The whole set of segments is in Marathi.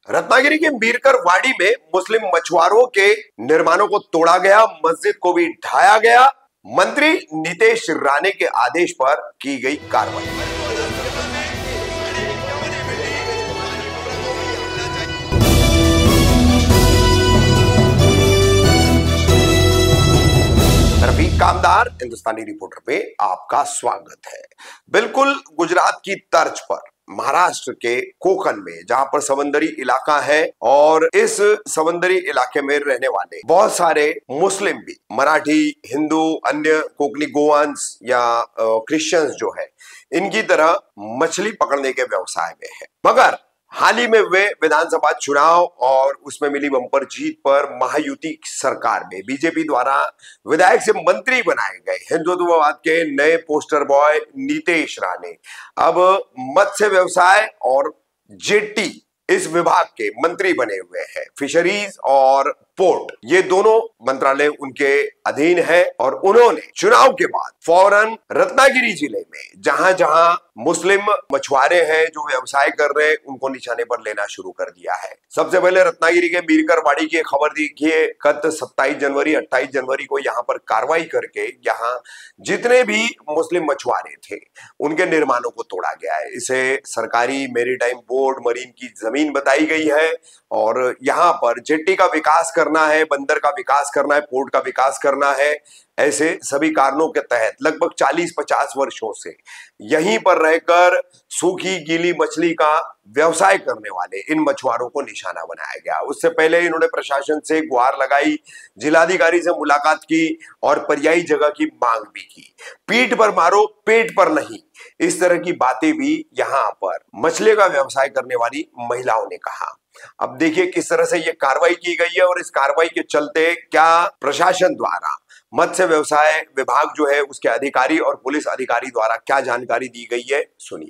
रत्नागिरी के मीरकर वाड़ी में मुस्लिम मछुआरों के निर्माणों को तोड़ा गया, मस्जिद को भी ढाया गया। मंत्री नितेश राणे के आदेश पर की गई कार्रवाई। रफीक कामदार हिंदुस्तानी रिपोर्टर पे आपका स्वागत है। बिल्कुल गुजरात की तर्ज पर महाराष्ट्र के कोकण में, जहां पर समंदरी इलाका है और इस समंदरी इलाके में रहने वाले बहुत सारे मुस्लिम भी, मराठी, हिंदू, अन्य कोकणी गोवंश या क्रिश्चियंस जो है, इनकी तरह मछली पकड़ने के व्यवसाय में है। मगर हाल ही में वे विधानसभा चुनाव और उसमें मिली बंपर जीत पर महायुति सरकार में बीजेपी द्वारा विधायक से मंत्री बनाए गए हिंदुत्ववाद के नए पोस्टर बॉय नितेश राणे अब मत्स्य व्यवसाय और जेटी इस विभाग के मंत्री बने हुए हैं। फिशरीज और पोर्ट, ये दोनों मंत्रालय उनके अधीन है और उन्होंने चुनाव के बाद फौरन रत्नागिरी जिले में जहां जहां मुस्लिम मछुआरे हैं जो व्यवसाय कर रहे हैं, उनको निशाने पर लेना शुरू कर दिया है। सबसे पहले रत्नागिरी के मीरकर वाड़ी की खबर देखिए। गत 27 जनवरी 28 जनवरी को यहां पर कार्रवाई करके यहां जितने भी मुस्लिम मछुआरे थे उनके निर्माणों को तोड़ा गया है। इसे सरकारी मेरीटाइम बोर्ड मरीन की जमीन बताई गई है और यहाँ पर जेट्टी का विकास करना है, बंदर का विकास करना है, पोर्ट का विकास करना है। ऐसे सभी कारणों के तहत लगभग 40-50 वर्षों से यहीं पर रहकर सूखी गीली मछली का व्यवसाय करने वाले इन मछुआरों को निशाना बनाया गया। उससे पहले इन्होंने प्रशासन से गुहार लगाई, जिलाधिकारी से मुलाकात की और पर्यायी जगह की मांग भी की। पीठ पर मारो, पेट पर नहीं, इस तरह की बातें भी यहाँ पर मछली का व्यवसाय करने वाली महिलाओं ने कहा। अब देखिए किस तरह से ये कार्रवाई की गई है और इस कार्रवाई के चलते क्या प्रशासन द्वारा, मत्स्य व्यवसाय विभाग जो है उसके अधिकारी और पुलिस अधिकारी द्वारा क्या जानकारी दी गई है, सुनिए।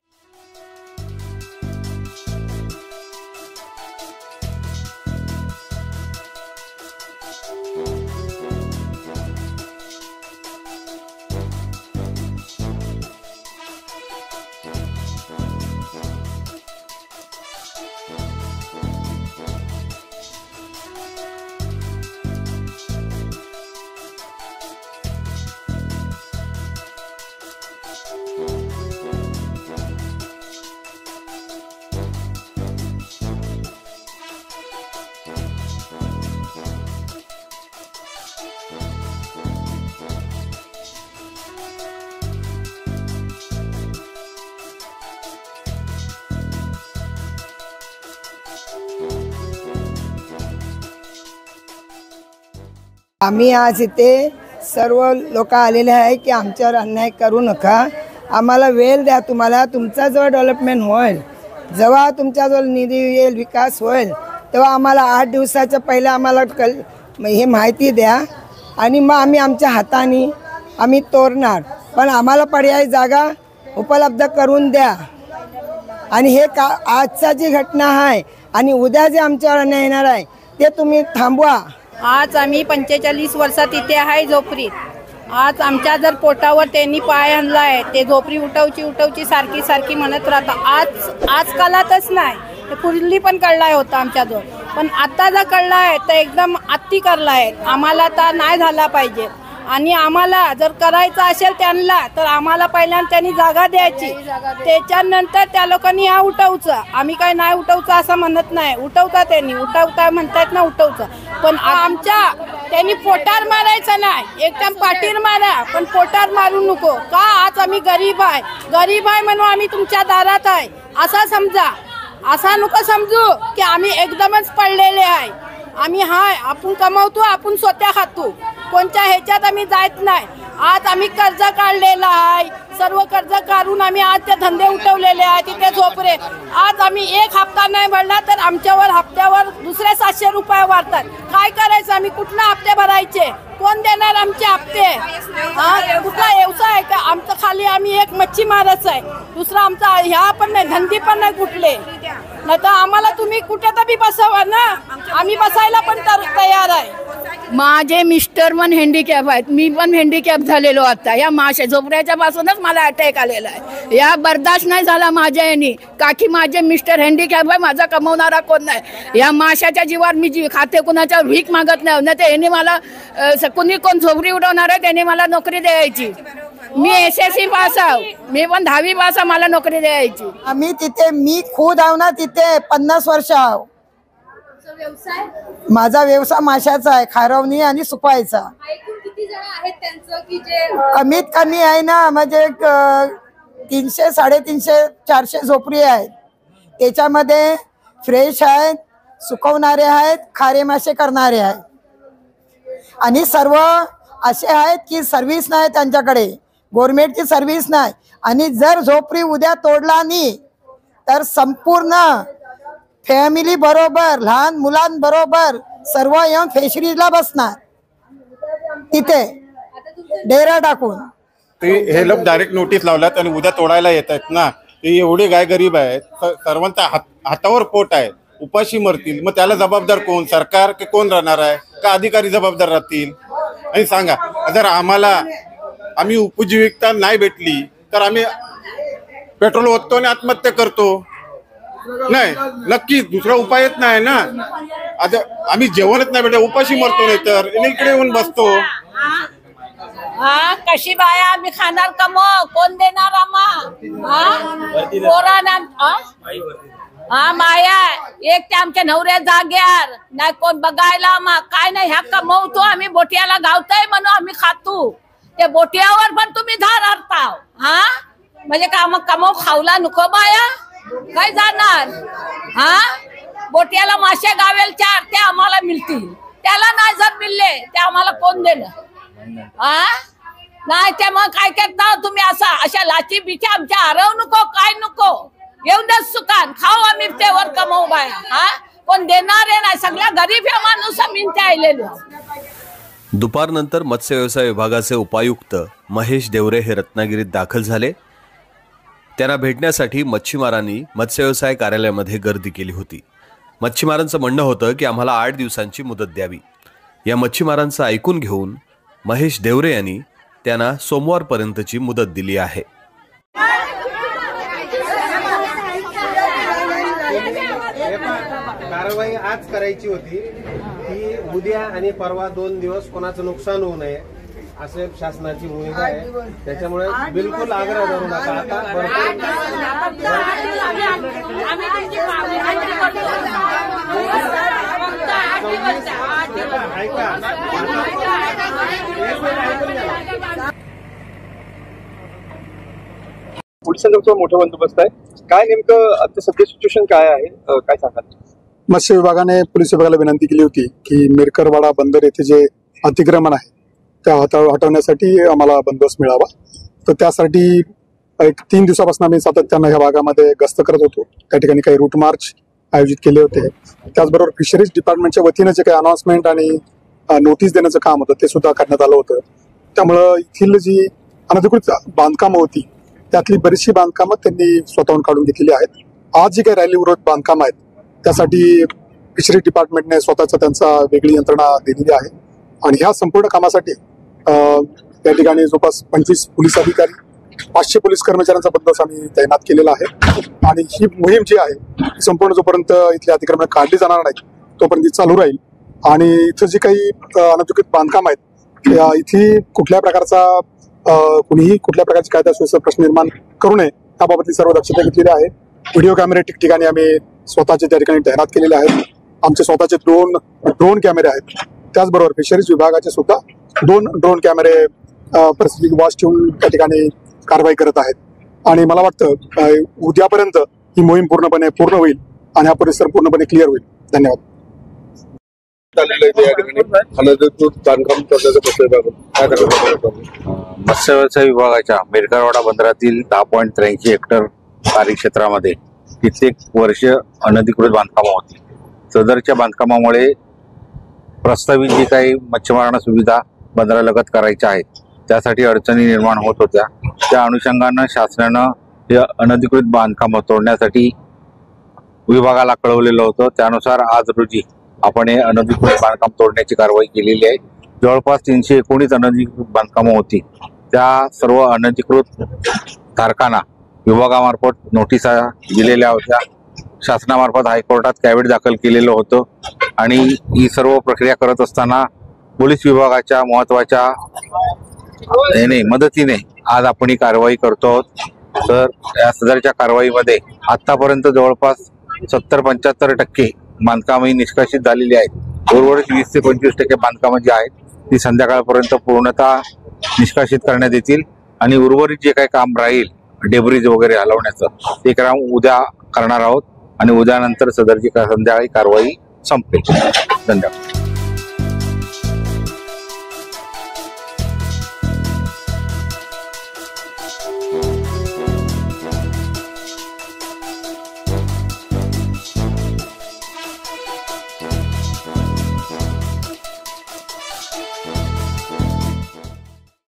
आम्ही आज इथे सर्व लोक आलेले आहे की आमच्यावर अन्याय करू नका, आम्हाला वेळ द्या, तुम्हाला तुमचा जो डेव्हलपमेंट होईल, जेव्हा तुमच्याजवळ निधी येईल, विकास होईल, तेव्हा आम्हाला 8 दिवसाच्या पहिले आम्हाला हे माहिती द्या आणि मग आम्ही आमच्या हाताने आम्ही तोडणार, पण आम्हाला पर्यायी जागा उपलब्ध करून द्या। आणि हे आजचा जी घटना आहे आणि उद्या जे आमच्यावर अन्याय येणार आहे ते तुम्ही थांबवा। आज आम्ही 45 वर्षात इथे आहे झोपडीत। आज आमच्या जर पोटावर त्यांनी पाय आणला आहे, ते झोपडी उठवची सारखी म्हणत राहतात। आजकालातच नाही, ते पूर्वी पण कळलाय होता आमच्याजवळ, पण आता जर कळलाय तर एकदम अति करलाय। आम्हाला तर नाही झाला पाहिजे आणि आम्हाला जर करायचं असेल त्यांना तर आम्हाला पहिल्यांदा त्यांनी जागा द्यायची, त्याच्यानंतर त्या लोकांनी हा उठवचं। आम्ही काय नाही उठवचं असं म्हणत नाही, उठवता त्यांनी, उठवता म्हणतात ना उठवचं, पण आमच्या त्यांनी पोटार मारायचं नाही, एकदम पाठीर मारा, पण पोटार मारू नको का। आज आम्ही गरीब आहे म्हणून आम्ही तुमच्या दारात आहे असा समजा, असा नको समजू की आम्ही एकदमच पडलेले आहे। आम्ही हाय, आपण कमावतो, आपण स्वतः खातो, कोणत्या ह्याच्यात आम्ही जात नाही। आज आम्ही कर्ज काढलेला आहे, सर्व कर्ज काढून आम्ही आज ते धंदे उठवलेले आहे, तिथे झोपरे। आज आम्ही 1 हप्ता नाही भरला तर आमच्यावर हप्त्यावर दुसरे 700 रुपये वाढतात। काय करायचं, आम्ही कुठला हप्ते भरायचे, कोण देणार आमचे हप्ते? कुठला व्यवसाय आहे का आमचं? खाली आम्ही एक मच्छीमारच आहे, दुसरा आमचा ह्या पण नाही, धंदे पण नाही कुठले। नाही तर आम्हाला तुम्ही कुठे तरी बसवा ना, आम्ही बसायला पण तयार आहे। माझे मिस्टर पण हँडिकॅप आहेत, मी पण हँडिकॅप झालेलो आता. या माशा झोपड्याच्या पासूनच मला अटॅक आलेला आहे. या बर्दाश्त नाही झाला माझ्या यांनी. काकी माझे मिस्टर हँडिकॅप आहे, माझा कमवणारा कोण नाही. या माशाच्या जीवावर मी खाते कुणाच्या भीक मागत नाही. तर यांनी मला कुणी कोण झोपडी उडवणार आहे त्यांनी मला नोकरी द्यायची. मी SSC पास आहे, मी पण 10वी पास आहे, मला नोकरी द्यायची. आम्ही तिथे मी खुद आहो ना तिथे 50 वर्ष आहो. माझा व्यवसाय माशाचा आहे, खारवणी आणि सुकवायचा. कमीत कमी आहे ना म्हणजे 300, 350, 400 झोपडी आहेत. त्याच्यामध्ये फ्रेश आहेत, सुकवणारे आहेत, खारे मासे करणारे आहेत आणि सर्व असे आहेत की सर्व्हिस नाही त्यांच्याकडे, गव्हर्नमेंटची सर्व्हिस नाही. आणि जर झोपडी उद्या तोडला नाही तर संपूर्ण फॅमिली बरोबर लहान मुलांबरोबर सर्व येऊन फिशरीजला बसणार तिथे डेरा टाकून. हे लोक डायरेक्ट नोटीस लावल्यात आणि उद्या तोडायला येत आहेत ना. ते एवढे गाय गरीब आहेत, सर्वांचा हातावर पोट आहे, उपाशी मरतील. मग त्याला जबाबदार कोण? सरकार की कोण राहणार आहे? का अधिकारी जबाबदार राहतील? आणि सांगा, जर आम्ही उपजीविकता नाही भेटली तर आम्ही पेट्रोल ओततो आणि आत्महत्या करतो? नाही, नक्की दुसरा उपायच नाही ना. आता आम्ही जेवणच नाही भेटत, उपाशी मरतो. नाही तर इकडे येऊन बसतो. कशी बाया आम्ही खाणार कमव, कोण देणार आम्हा? माया एक ते आमच्या नवऱ्या जाग्यार नाही, कोण बघायला आम्हा काय नाही. ह्या कमवतो आम्ही, बोटियाला गावताय म्हणून आम्ही खातो. ते बोटियावर पण तुम्ही धार हरताव. म्हणजे का मग कमव खावला नको बाया? काय जाणार? बोटियाला मासे गावेल 4 ते आम्हाला मिळतील, त्याला नाही जर मिळले ते आम्हाला कोण देणार? नाही ते मग काय करता तुम्ही? अशा लाची बिची आमच्या हरवू नको, काय नको. येऊन द्या सुकान, खाऊ आम्ही तेवर कमवू बाया. कोण देणार आहे नाही, सगळ्या गरीब या माणूस आम्ही ते आलेलो. दुपारनंतर मत्स्य व्यवसाय विभागाचे उपायुक्त महेश देवरे हे रत्नागिरीत दाखल झाले. त्यांना भेटण्यासाठी मच्छीमारांनी मत्स्य व्यवसाय कार्यालयामध्ये गर्दी केली होती. मच्छीमारांचं म्हणणं होतं की आम्हाला 8 दिवसांची मुदत द्यावी. या मच्छीमारांचं ऐकून घेऊन महेश देवरे यांनी त्यांना सोमवारपर्यंतची मुदत दिली आहे. कारवाई आज करायची होती की उद्या आणि परवा 2 दिवस कोणाचं नुकसान होऊ नये असे शासनाची भूमिका आहे. त्याच्यामुळे बिलकुल आग्रह धरू नका. आता पोलिसांचा मोठा बंदोबस्त आहे. काय नेमकं आता सध्या सिच्युएशन काय आहे, काय सांगाल? मत्स्य विभागाने पोलीस विभागाला विनंती केली होती की मिरकरवाडा बंदर येथे जे अतिक्रमण आहे त्या हटवण्यासाठी आम्हाला बंदोबस्त मिळावा. तर त्यासाठी एक 3 दिवसापासून आम्ही सातत्यानं ह्या भागामध्ये गस्त करत होतो. त्या ठिकाणी काही रूट मार्च आयोजित केले होते. त्याचबरोबर फिशरीज डिपार्टमेंटच्या वतीने जे काही अनाउन्समेंट आणि नोटीस देण्याचं काम होतं ते सुद्धा करण्यात आलं होतं. त्यामुळं येथील जी अनधिकृत बांधकामं होती त्यातली बरीचशी बांधकामं त्यांनी स्वतःहून काढून घेतलेली आहेत. आज जी काही रॅली विरोध बांधकाम आहेत त्यासाठी फिशरीज डिपार्टमेंटने स्वतःचा त्यांचा वेगळी यंत्रणा दिलेली आहे. आणि ह्या संपूर्ण कामासाठी त्या ठिकाणी जवळपास 25 पोलीस अधिकारी, 500 पोलीस कर्मचाऱ्यांचा बंदोबस्त आम्ही तैनात केलेला आहे. आणि ही मोहीम जी आहे संपूर्ण जोपर्यंत इथली अतिक्रमण काढली जाणार नाही तोपर्यंत चालू राहील. आणि इथं जे काही अनधिकृत बांधकाम आहेत इथे कुठल्या प्रकारचा कुणीही कुठल्या प्रकारची कायदा सुव्यवस्था प्रश्न निर्माण करू नये त्याबाबतली सर्व दक्षता घेतलेली आहे. व्हिडिओ कॅमेरे ठिकठिकाणी आम्ही स्वतःचे त्या ठिकाणी तैनात केलेले आहेत. आमचे स्वतःचे 2 ड्रोन कॅमेरे आहेत. त्याचबरोबर फिशरीज विभागाचे सुद्धा 2 ड्रोन कॅमेरे परिस्थिती वॉच ठेवून त्या ठिकाणी कारवाई करत आहेत. आणि मला वाटतं उद्यापर्यंत ही मोहीम पूर्ण होईल आणि हा परिसर पूर्णपणे क्लिअर होईल. धन्यवाद. मत्स्य व्यवसाय विभागाच्या मिरकरवाडा बंदरातील 10.83 हेक्टर कार्यक्षेत्रामध्ये कित्येक वर्ष अनधिकृत बांधकामं होती. सदरच्या बांधकामामुळे प्रस्तावित जी काही मच्छीमारांना सुविधा बंदरालगत करायच्या आहेत त्यासाठी अडचणी निर्माण होत होत्या. त्या अनुषंगानं शासनानं हे अनधिकृत बांधकामं तोडण्यासाठी विभागाला कळवलेलं होतं. त्यानुसार आज रोजी आपण हे अनधिकृत बांधकाम तोडण्याची कारवाई केलेली आहे. जवळपास 319 अनधिकृत बांधकामं होती. त्या सर्व अनधिकृत धारकांना विभागामार्फत नोटिसा दिलेल्या होत्या. शासनामार्फत हायकोर्टात कॅव्हिट दाखल केलेलं होतं आणि ही सर्व प्रक्रिया करत असताना पोलीस विभागाच्या महत्वाच्या मदतीने आज आपण ही कारवाई करतो आहोत. तर या सदरच्या कारवाईमध्ये आतापर्यंत जवळपास 70-75% बांधकाम ही निष्कासित झालेली आहेत. उर्वरित 20 ते 25% बांधकामं जी आहेत ती संध्याकाळपर्यंत पूर्णतः निष्कासित करण्यात येतील आणि उर्वरित जे काही काम राहील डेब्रिज वगैरे हलवण्याचं ते काम उद्या करणार आहोत आणि उद्यानंतर सदरची संध्याकाळी कारवाई संपेल. धन्यवाद.